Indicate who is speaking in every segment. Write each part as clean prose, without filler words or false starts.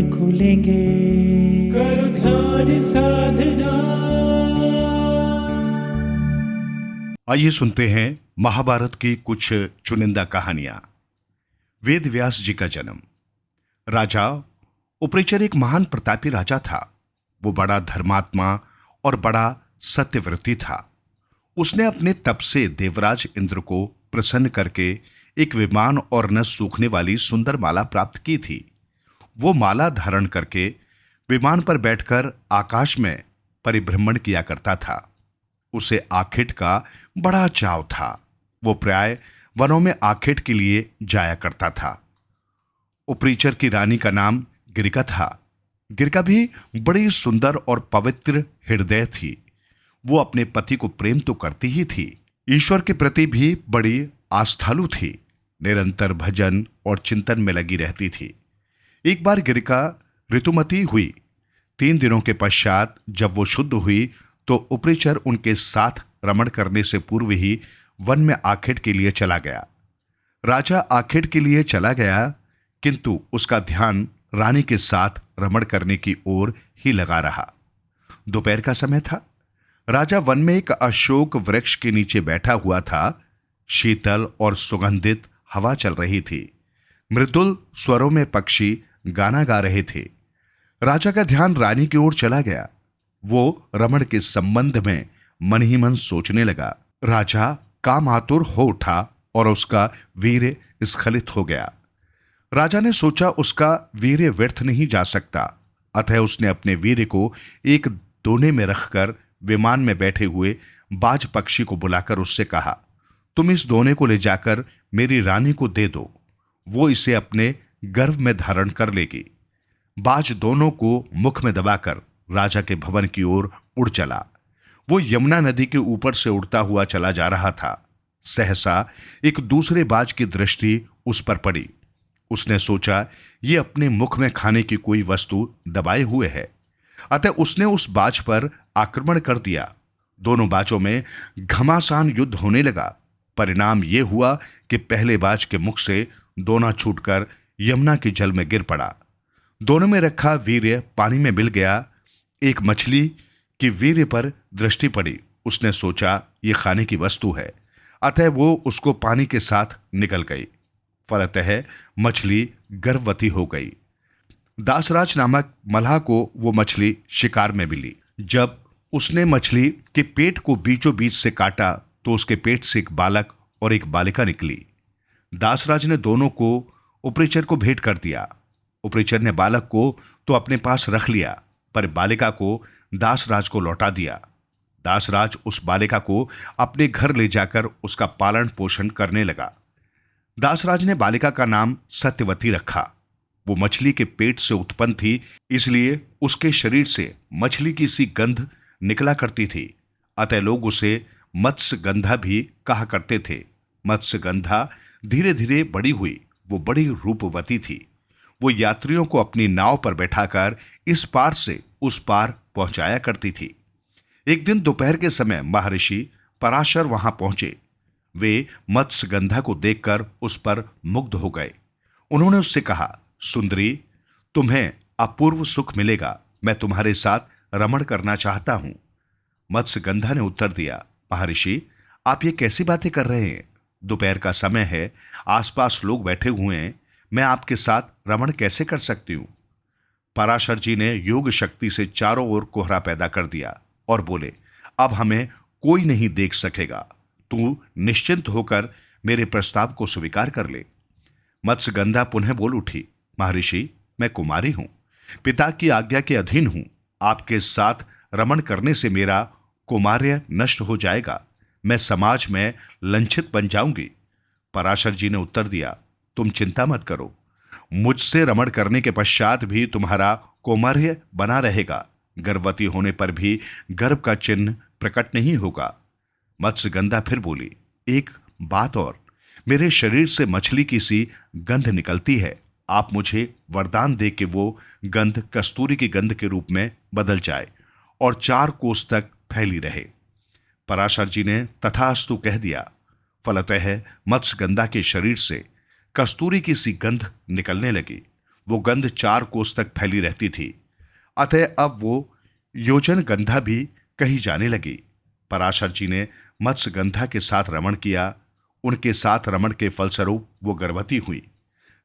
Speaker 1: नेत्र खुलेंगे, करो ध्यान साधना।
Speaker 2: आइए सुनते हैं महाभारत की कुछ चुनिंदा कहानियां। वेद व्यास जी का जन्म। राजा उपरिचर एक महान प्रतापी राजा था। वो बड़ा धर्मात्मा और बड़ा सत्यव्रती था। उसने अपने तप से देवराज इंद्र को प्रसन्न करके एक विमान और न सूखने वाली सुंदर माला प्राप्त की थी। वो माला धारण करके विमान पर बैठकर आकाश में परिभ्रमण किया करता था। उसे आखेट का बड़ा चाव था। वो प्राय वनों में आखेट के लिए जाया करता था। उपरीचर की रानी का नाम गिरिका था। गिरिका भी बड़ी सुंदर और पवित्र हृदय थी। वो अपने पति को प्रेम तो करती ही थी, ईश्वर के प्रति भी बड़ी आस्थालु थी। निरंतर भजन और चिंतन में लगी रहती थी। एक बार गिरिका ऋतुमती हुई। 3 दिनों के पश्चात जब वो शुद्ध हुई तो उपरिचर उनके साथ रमण करने से पूर्व ही वन में आखेट के लिए चला गया। राजा आखेट के लिए चला गया, किंतु उसका ध्यान रानी के साथ रमण करने की ओर ही लगा रहा। दोपहर का समय था। राजा वन में एक अशोक वृक्ष के नीचे बैठा हुआ था। शीतल और सुगंधित हवा चल रही थी। मृदुल स्वरों में पक्षी गाना गा रहे थे। राजा का ध्यान रानी की ओर चला गया। वो रमण के संबंध में मन ही मन सोचने लगा। राजा काम आतुर हो उठा और उसका वीर्य स्खलित हो गया। राजा ने सोचा उसका वीर्य व्यर्थ नहीं जा सकता, अतः उसने अपने वीर्य को एक दोने में रखकर विमान में बैठे हुए बाज पक्षी को बुलाकर उससे कहा, तुम इस दोने को ले जाकर मेरी रानी को दे दो, वो इसे अपने गर्भ में धारण कर लेगी। बाज दोनों को मुख में दबाकर राजा के भवन की ओर उड़ चला। वो यमुना नदी के ऊपर से उड़ता हुआ चला जा रहा था। सहसा एक दूसरे बाज की दृष्टि उस पर पड़ी। उसने सोचा ये अपने मुख में खाने की कोई वस्तु दबाए हुए है, अतः उसने उस बाज पर आक्रमण कर दिया। दोनों बाजों में घमासान युद्ध होने लगा। परिणाम यह हुआ कि पहले बाज के मुख से दोना छूटकर यमुना के जल में गिर पड़ा। दोनों में रखा वीर्य पानी में मिल गया। एक मछली की वीर्य पर दृष्टि पड़ी। उसने सोचा ये खाने की वस्तु है, अतः वो उसको पानी के साथ निकल गई। फलतः मछली गर्भवती हो गई। दासराज नामक मल्लाह को वो मछली शिकार में मिली। जब उसने मछली के पेट को बीचों बीच से काटा तो उसके पेट से एक बालक और एक बालिका निकली। दासराज ने दोनों को उपरिचर को भेंट कर दिया। उपरिचर ने बालक को तो अपने पास रख लिया, पर बालिका को दासराज को लौटा दिया। दासराज उस बालिका को अपने घर ले जाकर उसका पालन पोषण करने लगा। दासराज ने बालिका का नाम सत्यवती रखा। वो मछली के पेट से उत्पन्न थी, इसलिए उसके शरीर से मछली की सी गंध निकला करती थी, अतः लोग उसे मत्स्य गंधा भी कहा करते थे। मत्स्य गंधा धीरे धीरे बड़ी हुई। वो बड़ी रूपवती थी। वो यात्रियों को अपनी नाव पर बैठाकर इस पार से उस पार पहुंचाया करती थी। एक दिन दोपहर के समय महर्षि पराशर वहां पहुंचे। वे मत्स्य गंधा को देखकर उस पर मुग्ध हो गए। उन्होंने उससे कहा, सुंदरी, तुम्हें अपूर्व सुख मिलेगा। मैं तुम्हारे साथ रमण करना चाहता हूं। मत्स्य गंधा ने उत्तर दिया, महर्षि, आप ये कैसी बातें कर रहे हैं? दोपहर का समय है, आसपास लोग बैठे हुए हैं, मैं आपके साथ रमण कैसे कर सकती हूं? पराशर जी ने योग शक्ति से चारों ओर कोहरा पैदा कर दिया और बोले, अब हमें कोई नहीं देख सकेगा। तू निश्चिंत होकर मेरे प्रस्ताव को स्वीकार कर ले। मत्स्यगंधा पुनः बोल उठी, महर्षि, मैं कुमारी हूं, पिता की आज्ञा के अधीन हूं। आपके साथ रमण करने से मेरा कुमार्य नष्ट हो जाएगा। मैं समाज में लंछित बन जाऊंगी। पराशर जी ने उत्तर दिया, तुम चिंता मत करो, मुझसे रमण करने के पश्चात भी तुम्हारा कौमार्य बना रहेगा। गर्भवती होने पर भी गर्भ का चिन्ह प्रकट नहीं होगा। मत्स्यगंधा फिर बोली, एक बात और, मेरे शरीर से मछली की सी गंध निकलती है। आप मुझे वरदान दे कि वो गंध कस्तूरी की गंध के रूप में बदल जाए और 4 कोस तक फैली रहे। पराशर जी ने तथास्तु कह दिया। फलतः मत्स्यगंधा के शरीर से कस्तूरी की सी गंध निकलने लगी। वो गंध 4 कोस तक फैली रहती थी। अतः अब वो योजन गंधा भी कहीं जाने लगी। पराशर जी ने मत्स्य गंधा के साथ रमण किया। उनके साथ रमण के फलस्वरूप वो गर्भवती हुई।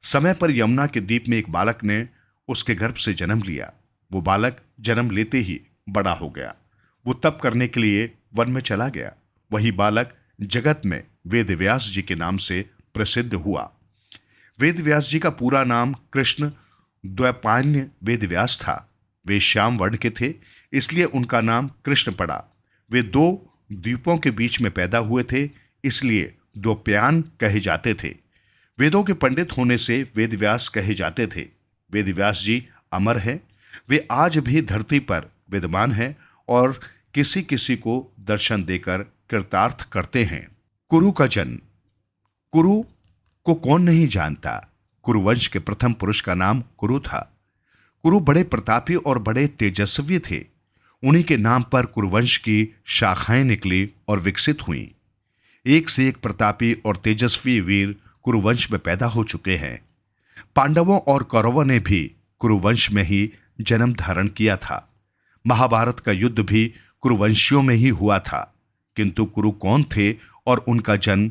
Speaker 2: समय पर यमुना के द्वीप में एक बालक ने उसके गर्भ से जन्म लिया। वो बालक जन्म लेते ही बड़ा हो गया। वो तप करने के लिए वन में चला गया। वही बालक जगत में वेद व्यास जी के नाम से प्रसिद्ध हुआ। वेद व्यास जी का पूरा नाम कृष्ण द्वैपायन वेद व्यास था। वे श्याम वर्ण के थे, इसलिए उनका नाम कृष्ण पड़ा। वे 2 द्वीपों के बीच में पैदा हुए थे, इसलिए द्वैपायन कहे जाते थे। वेदों के पंडित होने से वेद व्यास कहे जाते थे। वेद व्यास जी अमर हैं। वे आज भी धरती पर विद्यमान हैं और किसी किसी को दर्शन देकर कृतार्थ करते हैं। कुरु का जन्म। कुरु को कौन नहीं जानता। कुरुवंश के प्रथम पुरुष का नाम कुरु था। कुरु बड़े प्रतापी और बड़े तेजस्वी थे। उन्हीं के नाम पर कुरुवंश की शाखाएं निकली और विकसित हुईं। एक से एक प्रतापी और तेजस्वी वीर कुरुवंश में पैदा हो चुके हैं। पांडवों और कौरवों ने भी कुरुवंश में ही जन्म धारण किया था। महाभारत का युद्ध भी कुरुवंशियों में ही हुआ था। किंतु कुरु कौन थे और उनका जन्म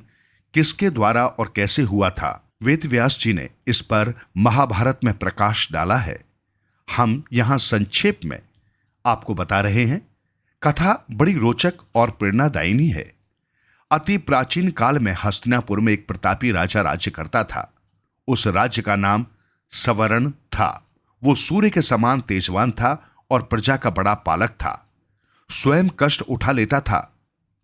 Speaker 2: किसके द्वारा और कैसे हुआ था, वेद व्यास जी ने इस पर महाभारत में प्रकाश डाला है। हम यहां संक्षेप में आपको बता रहे हैं। कथा बड़ी रोचक और प्रेरणादायिनी है। अति प्राचीन काल में हस्तिनापुर में एक प्रतापी राजा राज्य करता था। उस राज्य का नाम सवर्ण था। वो सूर्य के समान तेजवान था और प्रजा का बड़ा पालक था। स्वयं कष्ट उठा लेता था,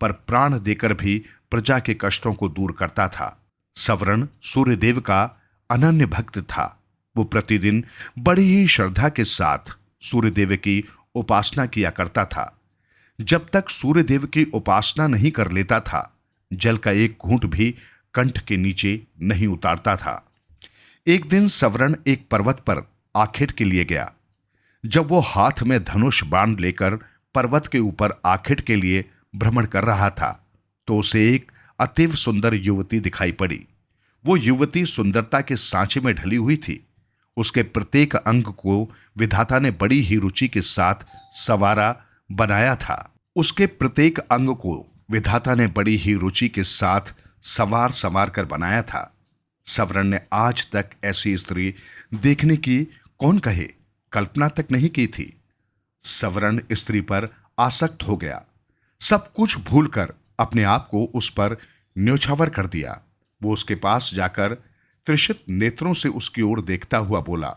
Speaker 2: पर प्राण देकर भी प्रजा के कष्टों को दूर करता था। सवर्ण सूर्यदेव का अनन्य भक्त था। वो प्रतिदिन बड़ी ही श्रद्धा के साथ सूर्यदेव की उपासना किया करता था। जब तक सूर्यदेव की उपासना नहीं कर लेता था, जल का एक घूंट भी कंठ के नीचे नहीं उतारता था। एक दिन सवर्ण एक पर्वत पर आखेट के लिए गया। जब वो हाथ में धनुष बाण लेकर पर्वत के ऊपर आखेट के लिए भ्रमण कर रहा था, तो उसे एक अतीव सुंदर युवती दिखाई पड़ी। वो युवती सुंदरता के सांचे में ढली हुई थी। उसके प्रत्येक अंग को विधाता ने बड़ी ही रुचि के साथ संवारा बनाया था। उसके प्रत्येक अंग को विधाता ने बड़ी ही रुचि के साथ संवार कर बनाया था। सवर्ण ने आज तक ऐसी स्त्री देखने की कौन कहे कल्पना तक नहीं की थी। सवर्ण स्त्री पर आसक्त हो गया। सब कुछ भूलकर अपने आप को उस पर न्योछावर कर दिया। वो उसके पास जाकर त्रिषित नेत्रों से उसकी ओर देखता हुआ बोला,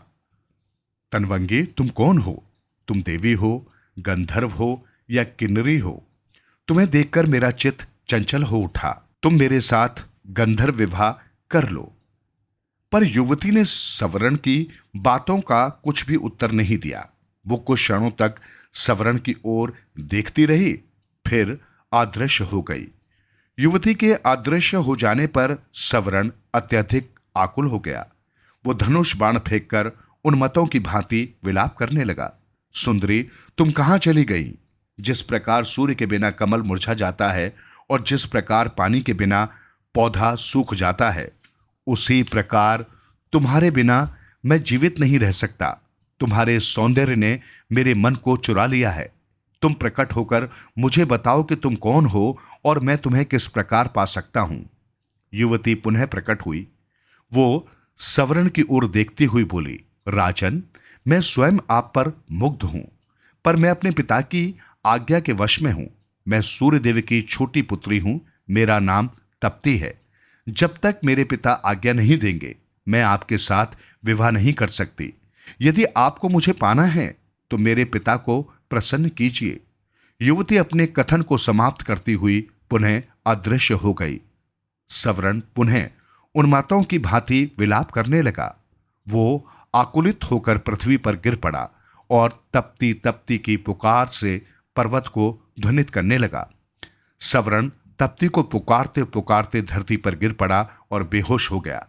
Speaker 2: तनवंगी, तुम कौन हो? तुम देवी हो, गंधर्व हो या किन्नरी हो? तुम्हें देखकर मेरा चित्त चंचल हो उठा। तुम मेरे साथ गंधर्व विवाह कर लो। पर युवती ने सवर्ण की बातों का कुछ भी उत्तर नहीं दिया। वो कुछ क्षणों तक सवर्ण की ओर देखती रही, फिर अदृश्य हो गई। युवती के अदृश्य हो जाने पर सवर्ण अत्यधिक आकुल हो गया। वो धनुष बाण फेंककर उन्मत्तों की भांति विलाप करने लगा। सुंदरी, तुम कहां चली गई? जिस प्रकार सूर्य के बिना कमल मुरझा जाता है और जिस प्रकार पानी के बिना पौधा सूख जाता है, उसी प्रकार तुम्हारे बिना मैं जीवित नहीं रह सकता। तुम्हारे सौंदर्य ने मेरे मन को चुरा लिया है। तुम प्रकट होकर मुझे बताओ कि तुम कौन हो और मैं तुम्हें किस प्रकार पा सकता हूं। युवती पुनः प्रकट हुई। वो सवर्ण की ओर देखती हुई बोली, राजन, मैं स्वयं आप पर मुग्ध हूं, पर मैं अपने पिता की आज्ञा के वश में हूं। मैं सूर्यदेव की छोटी पुत्री हूं। मेरा नाम तप्ती है। जब तक मेरे पिता आज्ञा नहीं देंगे, मैं आपके साथ विवाह नहीं कर सकती। यदि आपको मुझे पाना है तो मेरे पिता को प्रसन्न कीजिए। युवती अपने कथन को समाप्त करती हुई पुनः अदृश्य हो गई। सवर्ण पुनः उन्मादों की भांति विलाप करने लगा। वो आकुलित होकर पृथ्वी पर गिर पड़ा और तप्ती तप्ती की पुकार से पर्वत को ध्वनित करने लगा। सवर्ण तप्ती को पुकारते पुकारते धरती पर गिर पड़ा और बेहोश हो गया।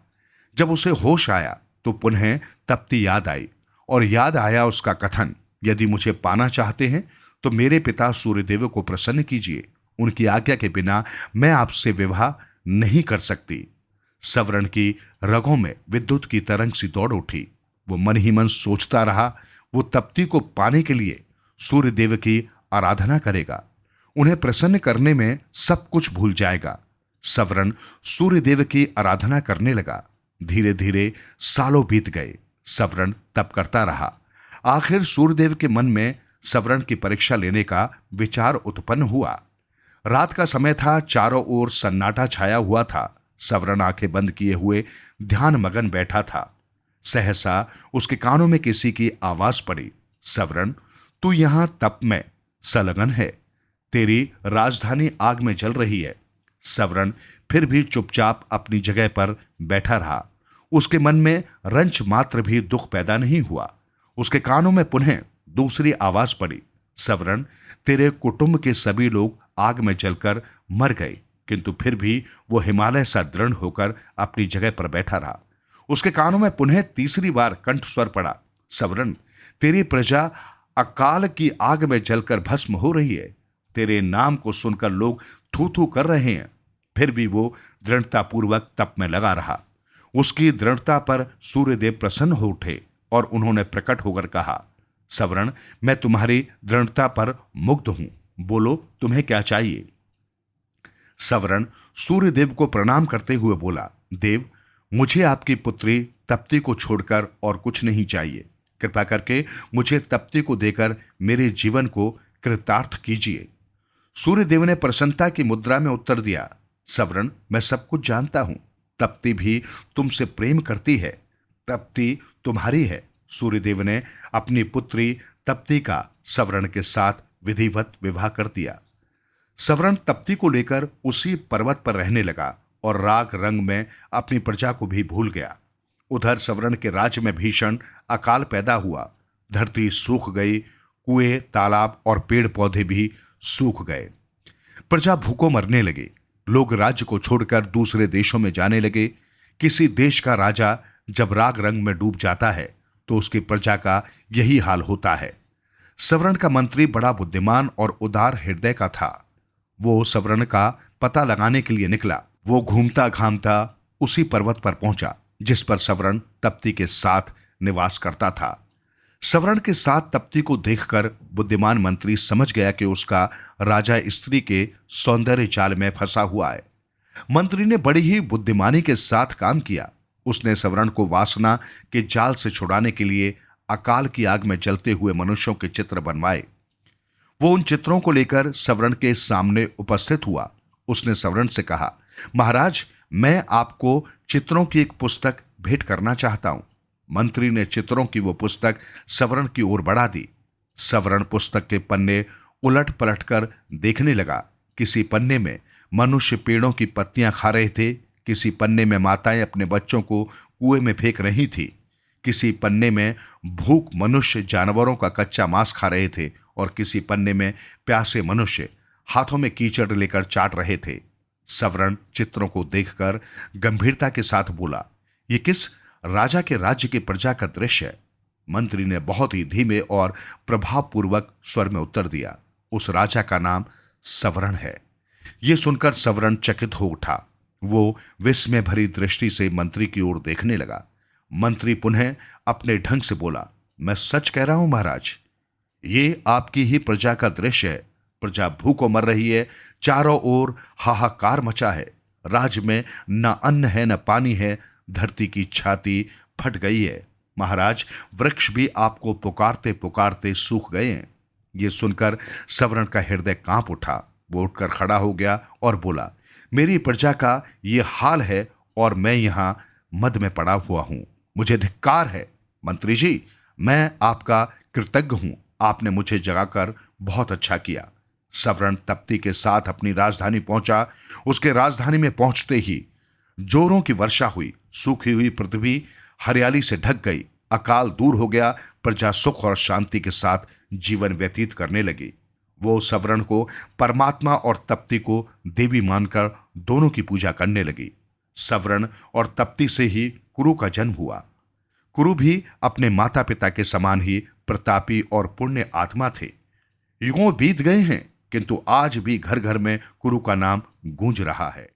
Speaker 2: जब उसे होश आया तो पुनः तप्ती याद आई और याद आया उसका कथन, यदि मुझे पाना चाहते हैं तो मेरे पिता सूर्यदेव को प्रसन्न कीजिए। उनकी आज्ञा के बिना मैं आपसे विवाह नहीं कर सकती। सवर्ण की रगों में विद्युत की तरंग सी दौड़ उठी। वो मन ही मन सोचता रहा, वो तप्ती को पाने के लिए सूर्य देव की आराधना करेगा, उन्हें प्रसन्न करने में सब कुछ भूल जाएगा। सवरण सूर्य देव की आराधना करने लगा। धीरे धीरे सालों बीत गए। सवरण तप करता रहा। आखिर सूर्यदेव के मन में सवरण की परीक्षा लेने का विचार उत्पन्न हुआ। रात का समय था, चारों ओर सन्नाटा छाया हुआ था। सवरण आंखें बंद किए हुए ध्यान मगन बैठा था। सहसा उसके कानों में किसी की आवाज पड़ी, सवरण, तू यहां तप में संलग्न है, तेरी राजधानी आग में जल रही है। सवरण फिर भी चुपचाप अपनी जगह पर बैठा रहा। उसके मन में रंच मात्र भी दुख पैदा नहीं हुआ। उसके कानों में पुनः दूसरी आवाज पड़ी, सवरण, तेरे कुटुंब के सभी लोग आग में जलकर मर गए। किंतु फिर भी वो हिमालय सा दृढ़ होकर अपनी जगह पर बैठा रहा। उसके कानों में पुनः तीसरी बार कंठ स्वर पड़ा, सवरण, तेरी प्रजा अकाल की आग में जलकर भस्म हो रही है। तेरे नाम को सुनकर लोग थू थू कर रहे हैं। फिर भी वो दृढ़तापूर्वक तप में लगा रहा। उसकी दृढ़ता पर सूर्यदेव प्रसन्न हो उठे और उन्होंने प्रकट होकर कहा, सवरण, मैं तुम्हारी दृढ़ता पर मुग्ध हूं, बोलो तुम्हें क्या चाहिए। सवरण सूर्यदेव को प्रणाम करते हुए बोला, देव, मुझे आपकी पुत्री तप्ती को छोड़कर और कुछ नहीं चाहिए। कृपा करके मुझे तप्ती को देकर मेरे जीवन को कृतार्थ कीजिए। सूर्यदेव ने प्रसन्नता की मुद्रा में उत्तर दिया, सवरण, मैं सब कुछ जानता हूं। तप्ती भी तुमसे प्रेम करती है। तप्ती तुम्हारी है। सूर्यदेव ने अपनी पुत्री तप्ती का सवरण के साथ विधिवत विवाह कर दिया। सवरण तप्ती को लेकर उसी पर्वत पर रहने लगा और राग रंग में अपनी प्रजा को भी भूल गया। उधर सवरण के राज्य में भीषण अकाल पैदा हुआ। धरती सूख गई, कुएं, तालाब और पेड़ पौधे भी सूख गए। प्रजा भूखों मरने लगी। लोग राज्य को छोड़कर दूसरे देशों में जाने लगे। किसी देश का राजा जब राग रंग में डूब जाता है तो उसकी प्रजा का यही हाल होता है। सवरण का मंत्री बड़ा बुद्धिमान और उदार हृदय का था। वो सवरण का पता लगाने के लिए निकला। वो घूमता घामता उसी पर्वत पर पहुंचा जिस पर सवरण तप्ती के साथ निवास करता था। सवरण के साथ तप्ती को देखकर बुद्धिमान मंत्री समझ गया कि उसका राजा स्त्री के सौंदर्य जाल में फंसा हुआ है। मंत्री ने बड़ी ही बुद्धिमानी के साथ काम किया। उसने सवरण को वासना के जाल से छुड़ाने के लिए अकाल की आग में जलते हुए मनुष्यों के चित्र बनवाए। वो उन चित्रों को लेकर सवरण के सामने उपस्थित हुआ। उसने सवरण से कहा, महाराज, मैं आपको चित्रों की एक पुस्तक भेंट करना चाहता हूं। मंत्री ने चित्रों की वो पुस्तक सवरण की ओर बढ़ा दी। सवरण पुस्तक के पन्ने उलट पलट कर देखने लगा। किसी पन्ने में मनुष्य पेड़ों की पत्तियां खा रहे थे, किसी पन्ने में माताएं अपने बच्चों को कुएं में फेंक रही थी, किसी पन्ने में भूख मनुष्य जानवरों का कच्चा मांस खा रहे थे और किसी पन्ने में प्यासे मनुष्य हाथों में कीचड़ लेकर चाट रहे थे। सवरण चित्रों को देखकर गंभीरता के साथ बोला, ये किस राजा के राज्य की प्रजा का दृश्य है। मंत्री ने बहुत ही धीमे और प्रभावपूर्वक स्वर में उत्तर दिया, उस राजा का नाम सवरण है। यह सुनकर सवरण चकित हो उठा। वो विस्मय भरी दृष्टि से मंत्री की ओर देखने लगा। मंत्री पुनः अपने ढंग से बोला, मैं सच कह रहा हूं महाराज, ये आपकी ही प्रजा का दृश्य है। प्रजा भूखों मर रही है। चारों ओर हाहाकार मचा है। राज्य में न अन्न है न पानी है। धरती की छाती फट गई है। महाराज, वृक्ष भी आपको पुकारते पुकारते सूख गए हैं। ये सुनकर सवरण का हृदय कांप उठा। वो उठकर खड़ा हो गया और बोला, मेरी प्रजा का ये हाल है और मैं यहां मद में पड़ा हुआ हूं। मुझे धिक्कार है। मंत्री जी, मैं आपका कृतज्ञ हूं। आपने मुझे जगाकर बहुत अच्छा किया। सवरण तप्ती के साथ अपनी राजधानी पहुंचा। उसके राजधानी में पहुंचते ही जोरों की वर्षा हुई। सूखी हुई पृथ्वी हरियाली से ढक गई। अकाल दूर हो गया। प्रजा सुख और शांति के साथ जीवन व्यतीत करने लगी। वो सवरण को परमात्मा और तप्ती को देवी मानकर दोनों की पूजा करने लगी। सवरण और तप्ती से ही कुरु का जन्म हुआ। कुरु भी अपने माता पिता के समान ही प्रतापी और पुण्य आत्मा थे। युगों बीत गए हैं, किंतु आज भी घर घर में कुरु का नाम गूंज रहा है।